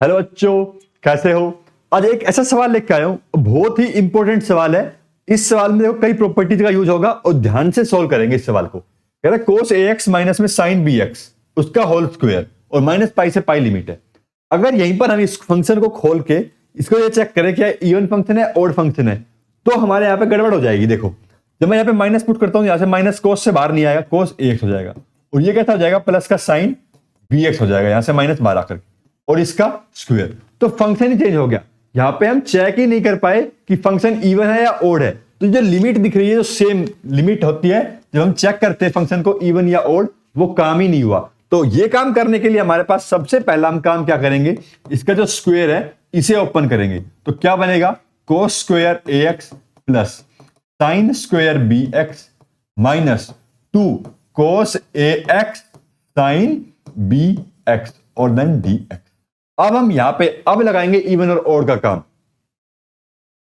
Hello बच्चों, कैसे हो। आज एक ऐसा सवाल लेकर आया हूं, बहुत ही इंपॉर्टेंट सवाल है। इस सवाल में देखो कई प्रॉपर्टीज का यूज होगा और ध्यान से सॉल्व करेंगे इस सवाल को। कह रहा है cos ax माइनस में sin bx उसका होल स्क्वायर और माइनस पाई से पाई लिमिट है। अगर यहीं पर हम इस फंक्शन को खोल के इसको ये चेक करें क्या इवन फंक्शन है ऑड फंक्शन है, तो हमारे यहाँ पे गड़बड़ हो जाएगी। देखो जब मैं यहाँ पे माइनस पुट करता हूँ, यहाँ से माइनस कोस से बाहर नहीं आएगा, cos ax हो जाएगा और ये कैसा हो जाएगा प्लस का sin bx हो जाएगा, यहाँ से माइनस बाहर आकर और इसका स्क्वायर। तो फंक्शन ही चेंज हो गया। यहां पे हम चेक ही नहीं कर पाए कि फंक्शन इवन है या ओड है। तो जो लिमिट दिख रही है, जो सेम लिमिट होती है जब हम चेक करते हैं फंक्शन को इवन या ओड, वो काम ही नहीं हुआ। तो ये काम करने के लिए हमारे पास सबसे पहला हम काम क्या करेंगे, इसका जो स्क्वायर है इसे ओपन करेंगे। तो क्या बनेगा cos square ax plus sin square bx minus 2 cos ax sin bx और देन dx। अब हम यहां पे अब लगाएंगे इवन और ओड का काम।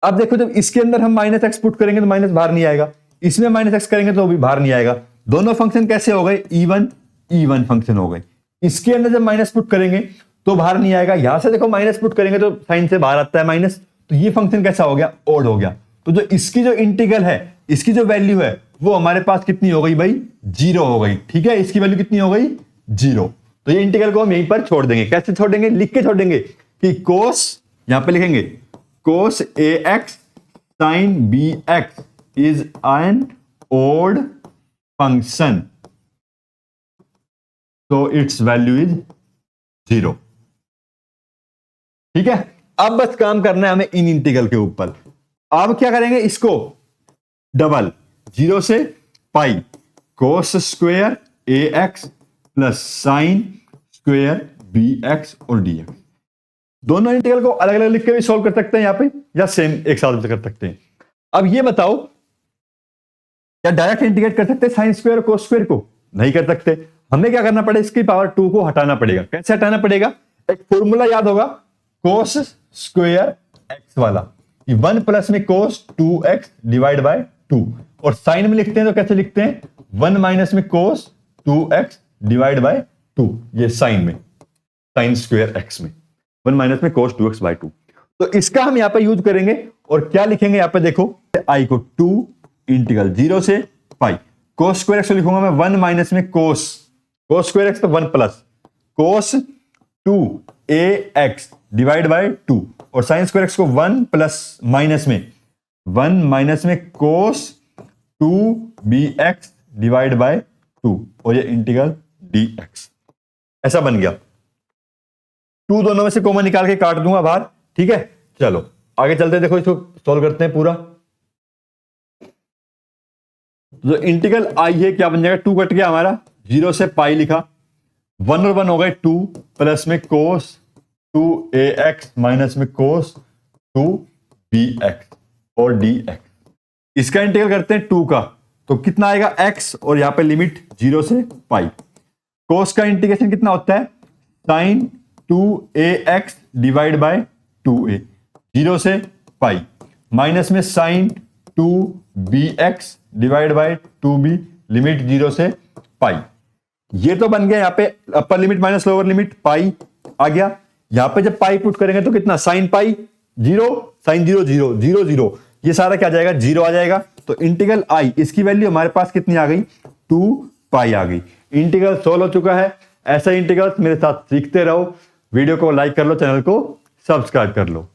अब देखो जब इसके अंदर हम माइनस एक्स पुट करेंगे तो माइनस बाहर नहीं आएगा, इसमें माइनस एक्स करेंगे तो भी बाहर नहीं आएगा। दोनों फंक्शन कैसे हो गए, इवन इवन फंक्शन हो गए। इसके अंदर जब माइनस पुट करेंगे तो बाहर नहीं आएगा, यहां से देखो माइनस पुट करेंगे तो साइन से बाहर आता है माइनस, तो ये फंक्शन कैसा हो गया, ओड हो गया। तो जो इसकी जो इंटीग्रल है, इसकी जो वैल्यू है वो हमारे पास कितनी हो गई भाई, 0 हो गई। ठीक है, इसकी वैल्यू कितनी हो गई, 0। तो ये इंटीग्रल को हम यहीं पर छोड़ देंगे। कैसे छोड़ देंगे, लिख के छोड़ देंगे कि cos, यहां पे लिखेंगे cos ax sin bx is an odd function, so its value is 0। ठीक है, अब बस काम करना है हमें इन इंटीग्रल के ऊपर। अब क्या करेंगे, इसको डबल 0 से पाई cos square ax plus sine square bx और dx। दोनों इंटीग्रल को अलग अलग लिख के भी सॉल्व कर सकते हैं यहां पे, या सेम एक साथ कर सकते हैं। अब ये बताओ क्या डायरेक्ट इंटीग्रेट कर सकते हैं साइन स्क्वायर और कोस स्क्वायर को, नहीं कर सकते। हमें क्या करना पड़ेगा, इसकी पावर 2 को हटाना पड़ेगा। कैसे हटाना पड़ेगा, एक फॉर्मूला याद होगा कोस स्क्वायर एक्स वाला, 1 प्लस में कोस 2x डिवाइड बाय 2, और साइन में लिखते हैं तो कैसे लिखते हैं, 1 माइनस में कोस 2x डिवाइड बाय 2, ये साइन में, साइन स्क्वायर x में 1 माइनस में cos 2x बाय 2। तो इसका हम यहां पे यूज करेंगे और क्या लिखेंगे यहां पे, देखो i को 2 इंटीग्रल 0 से पाई cos स्क्वायर x लिखूंगा मैं 1 माइनस में cos स्क्वायर x तो 1 plus cos 2ax divide by 2, और साइन स्क्वायर x को 1 प्लस माइनस में 1 माइनस में cos 2bx डिवाइड बाय 2, और ये इंटीग्रल dx ऐसा बन गया। 2 दोनों में से कॉमन निकाल के काट दूंगा बाहर। ठीक है, चलो आगे चलते हैं। देखो इसको सॉल्व करते हैं पूरा। जो इंटीग्रल आई है क्या बन जाएगा, 2 कट गया हमारा, 0 से पाई लिखा, 1 और 1 हो गए 2 प्लस में cos 2ax माइनस में cos 2bx और dx। इसका इंटीग्रल करते हैं 2 का, तो कितना आएगा x, और यहां पे लिमिट 0 से पाई। cos का इंटीग्रेशन कितना होता है, sin 2ax divide by 2a, 0 से पाई, माइनस में sin 2bx divide by 2b, limit 0 से पाई। ये तो बन गया यहाँ पे upper limit minus lower limit, pi आ गया। यहां पे जब पाई पुट करेंगे तो कितना, sin पाई 0 sin 0 0 0 0, ये सारा क्या आ जाएगा, 0 आ जाएगा। तो इंटीग्रल आई, इसकी वैल्यू हमारे पास कितनी आ गई, 2 पाई आ गई। इंटीग्रल सोल्व हो चुका है। ऐसा इंटीग्रल मेरे साथ सीखते रहो। वीडियो को लाइक कर लो, चैनल को सब्सक्राइब कर लो।